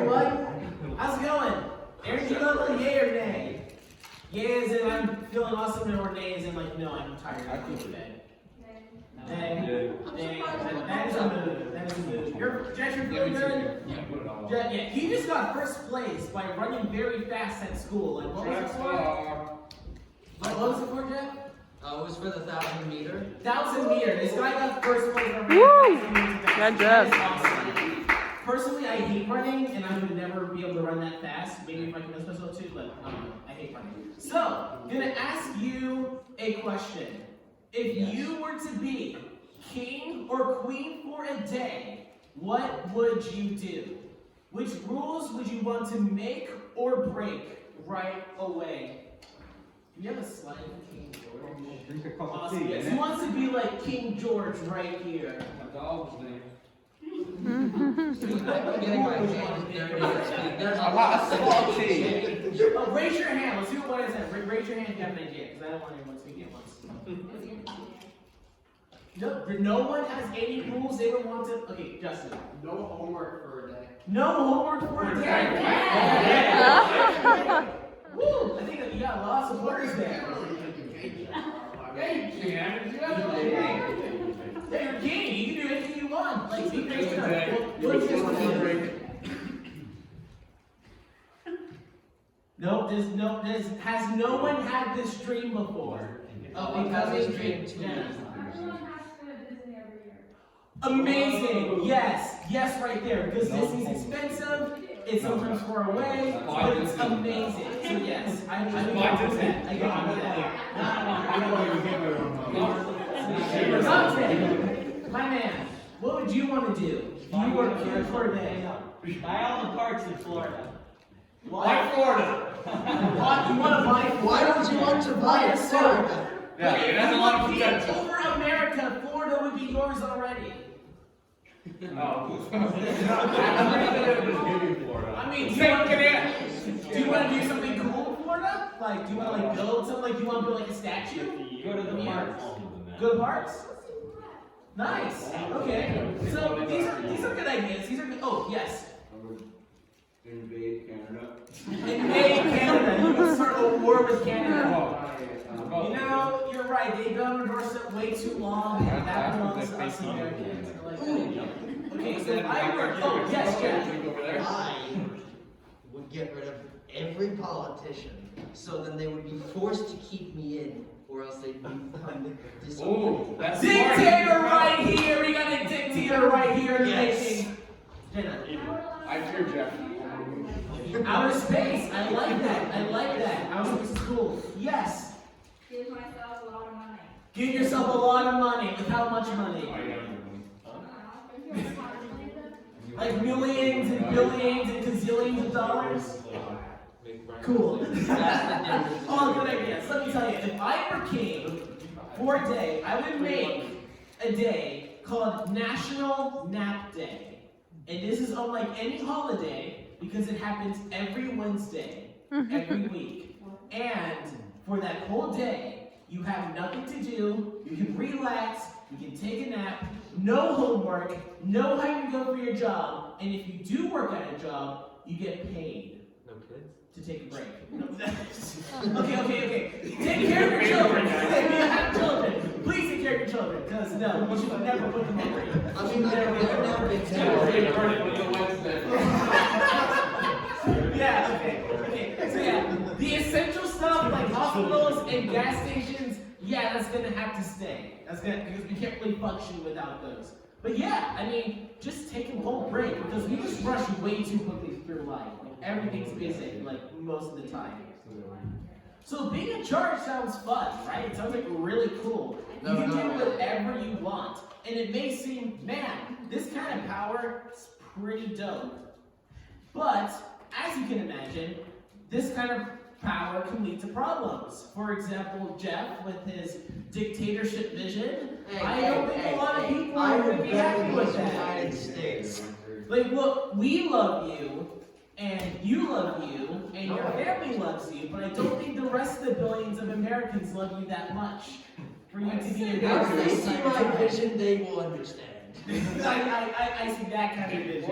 everyone. How's it going? Aaron, do you know the yay or nay? Yay is in I'm feeling awesome, or nay is in like, no, I'm tired. I feel bad. Nay. That is a move. That is a move. Jess, you're feeling good? Yeah, he just got first place by running very fast at school. Like, what was it for? What was it for, Jeff? It was for the 1,000 meter. 1,000 meter. This guy got first place. Woo! Good job. Awesome. Personally, I hate running, and I would never be able to run that fast. Maybe if I can miss myself too, but I hate running. So, I'm gonna ask you a question. If you were to be king or queen for a day, what would you do? Which rules would you want to make or break right away? Do you have a slide for King George? Drink a cup of Awesome. tea. Yes, he wants to be like King George right here. My dog's name. I'm getting my hands dirty. There's a I lot want a small tea. Raise your hand. Let's see what is that. Raise your hand if you have an idea, because I don't want anyone to get one. No one has any rules they would want to. Okay, Justin. No homework for a day. No homework for a day. Yeah. Woo! I think that you got lots of supporters there. Hey, Hey, you're king. You can do anything you want. Like, be crazy. What's this one? Nope. Has no one had this dream before? Oh, because it's dream too. Amazing! Yes, right there. Because Disney's expensive, it's sometimes far away, but it's amazing. So yes, I got that. I got that. Dante, my man, what would you want to do if you were king for a day? Buy all the parks in Florida. Why Florida? What? You want to buy Florida? Why would you want to buy a Florida? Yeah, it has a lot of potential. Over America, Florida would be yours already. Oh. I mean, do you want to do something cool in Florida? Like, do you want to like build something? Like, do you want to build like a statue? Go to the parks. Go to parks? Nice. Okay. So these are good ideas. These are good. Oh yes. Invade Canada. Invade Canada. You can start a war with Canada. Oh. You know, you're right. They've been on our doorstep way too long. And that belongs to us Americans. I like that idea. Okay, so if I were, oh yes, Jeff. I would get rid of every politician, so then they would be forced to keep me in, or else they'd become Oh, that's dictator right here. We got a dictator right here in the making. Jenna. I fear Jeff. Outer space. I like that. Outer space is cool. Yes. Give myself a lot of money. Give yourself a lot of money. With how much money? Like millions and billions and gazillions of dollars? Cool. All good ideas. Let me tell you, if I were king for a day, I would make a day called National Nap Day. And this is unlike any holiday because it happens every Wednesday, every week. And for that whole day, you have nothing to do, you can relax, you can take a nap, no homework, no having to go for your job, and if you do work at a job, you get paid. No kids? To take a break. Okay. Take care of your children. If you have children, please take care of your children, because no, you should never put them on break. I mean, they're never been Yeah, okay. So yeah, the essential stuff like hospitals and gas stations, yeah, that's gonna have to stay. Because we can't really function without those. But yeah, I mean, just take a whole break because we just rush way too quickly through life. Like, everything's busy, like most of the time. So being in charge sounds fun, right? It sounds like really cool. You can do whatever you want. And it may seem, man, this kind of power is pretty dope. But, as you can imagine, this kind of power can lead to problems. For example, Jeff, with his dictatorship vision, I don't think a lot of people are going to be happy with that. United States. Like, look, we love you, and you love you, and your family loves you, but I don't think the rest of the billions of Americans love you that much for you to be a Once they see my vision, they will understand. I see that kind of vision.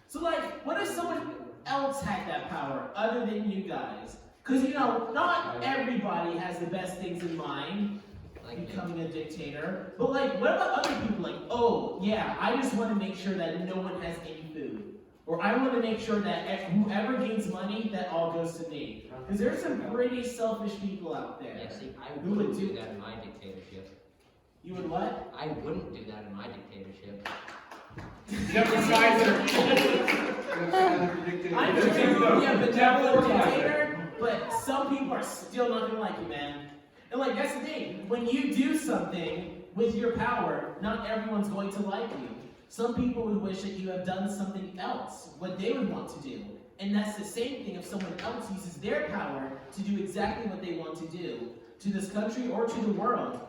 So like, what if someone else had that power other than you guys? Because you know, not everybody has the best things in mind, like becoming a dictator. But like, what about other people? Like, oh yeah, I just want to make sure that no one has any food, or I want to make sure that whoever gains money, that all goes to me. Because there's some pretty selfish people out there. Yeah, see, I Who would wouldn't do do that in my dictatorship. You would what? I wouldn't do that in my dictatorship. Jeff the Kaiser. I'm sure you would be a benevolent dictator, but some people are still not gonna like you, man. And like, that's the thing. When you do something with your power, not everyone's going to like you. Some people would wish that you have done something else, what they would want to do. And that's the same thing if someone else uses their power to do exactly what they want to do to this country or to the world.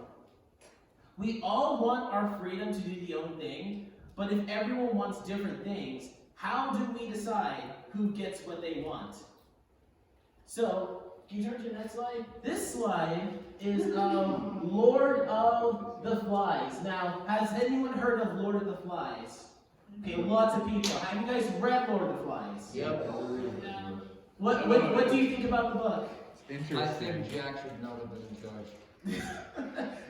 We all want our freedom to do the own thing, but if everyone wants different things, how do we decide who gets what they want? So, can you turn to the next slide? This slide is Lord of the Flies. Now, has anyone heard of Lord of the Flies? Okay, lots of people. Have you guys read Lord of the Flies? Yep. What do you think about the book? I think Jack should not have been in charge.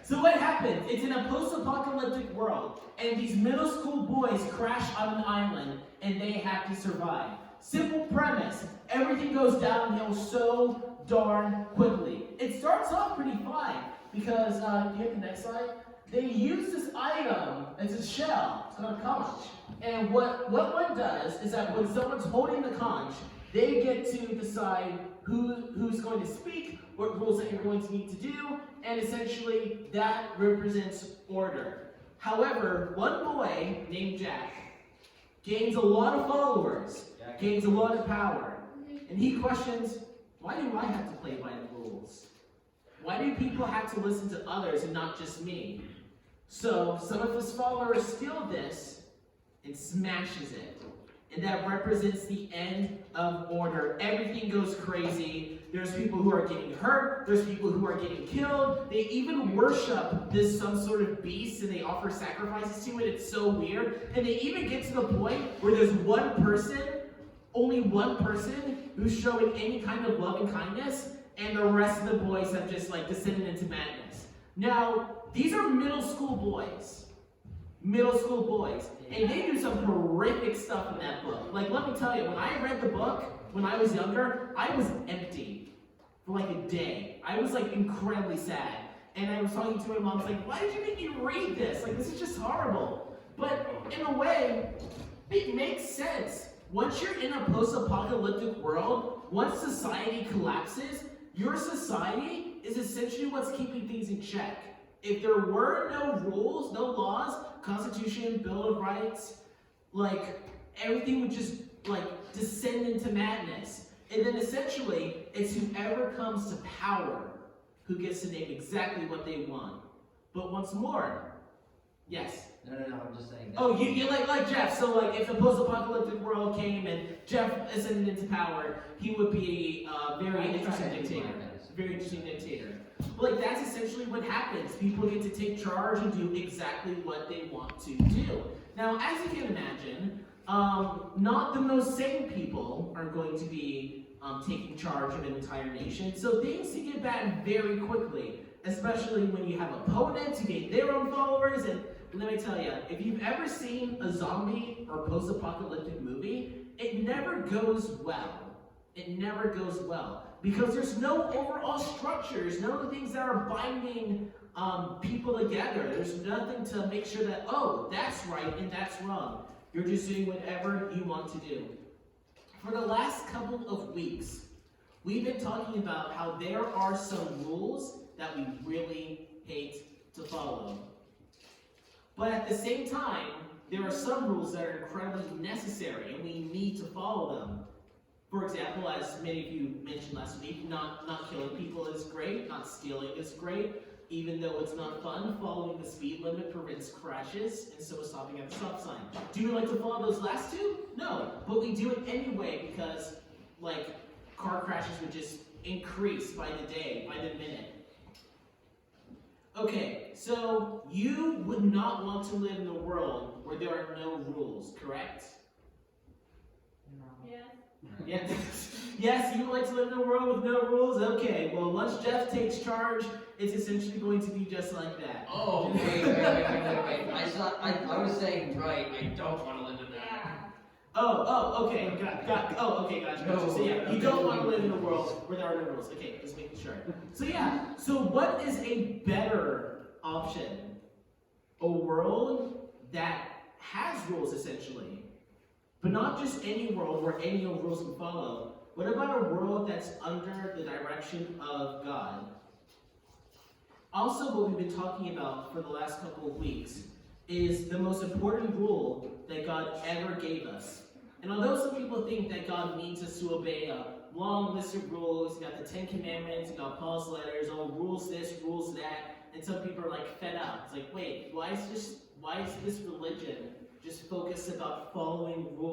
So what happens? It's in a post-apocalyptic world, and these middle school boys crash on an island, and they have to survive. Simple premise. Everything goes downhill so darn quickly. It starts off pretty fine, because, can you hit the next slide? They use this item, it's a shell, it's called a conch. And what one does is that when someone's holding the conch, they get to decide who's going to speak, what rules that you're going to need to do, and essentially that represents order. However, one boy named Jack gains a lot of followers, gains a lot of power, and he questions, why do I have to play by the rules? Why do people have to listen to others and not just me? So some of his followers steal this and smashes it. And that represents the end of order. Everything goes crazy. There's people who are getting hurt. There's people who are getting killed. They even worship this some sort of beast and they offer sacrifices to it. It's so weird. And they even get to the point where there's one person, only one person, who's showing any kind of love and kindness, and the rest of the boys have just like descended into madness. Now, these are middle school boys. Middle school boys. And they do some horrific stuff in that book. Like, let me tell you, when I read the book, when I was younger, I was empty for like a day. I was like incredibly sad. And I was talking to my mom, I was like, why did you make me read this? Like, this is just horrible. But in a way, it makes sense. Once you're in a post-apocalyptic world, once society collapses, your society is essentially what's keeping things in check. If there were no rules, no laws, Constitution, Bill of Rights, like everything would just like descend into madness. And then essentially, it's whoever comes to power who gets to name exactly what they want. But once more, yes. No, I'm just saying that. Oh, you like Jeff. So like if the post-apocalyptic world came and Jeff ascended into power, he would be a very interesting dictator. Very interesting dictator. But like that's essentially what happens. People get to take charge and do exactly what they want to do. Now, as you can imagine, not the most sane people are going to be taking charge of an entire nation. So things can get bad very quickly, especially when you have opponents who gain their own followers. And let me tell you, if you've ever seen a zombie or post-apocalyptic movie, it never goes well. It never goes well. Because there's no overall structures, no things that are binding people together. There's nothing to make sure that, oh, that's right and that's wrong. You're just doing whatever you want to do. For the last couple of weeks, we've been talking about how there are some rules that we really hate to follow. But at the same time, there are some rules that are incredibly necessary and we need to follow them. For example, as many of you mentioned last week, not killing people is great, not stealing is great. Even though it's not fun, following the speed limit prevents crashes, and so is stopping at the stop sign. Do you like to follow those last two? No, but we do it anyway because, like, car crashes would just increase by the day, by the minute. Okay, so you would not want to live in a world where there are no rules, correct? Yeah. Yes, you would like to live in a world with no rules? Okay, well, once Jeff takes charge, it's essentially going to be just like that. Oh, wait. I was saying right. I don't want to live in that. Yeah. Okay, gotcha. So yeah, you don't want to live in a world where there are no rules. Okay, just making sure. So yeah, so what is a better option? A world that has rules, essentially. But not just any world where any rules can follow. What about a world that's under the direction of God? Also, what we've been talking about for the last couple of weeks is the most important rule that God ever gave us. And although some people think that God needs us to obey a long list of rules, you got the 10 Commandments, you got Paul's letters, oh, rules this, rules that, and some people are like fed up. It's like, wait, why is this religion just focused about following rules?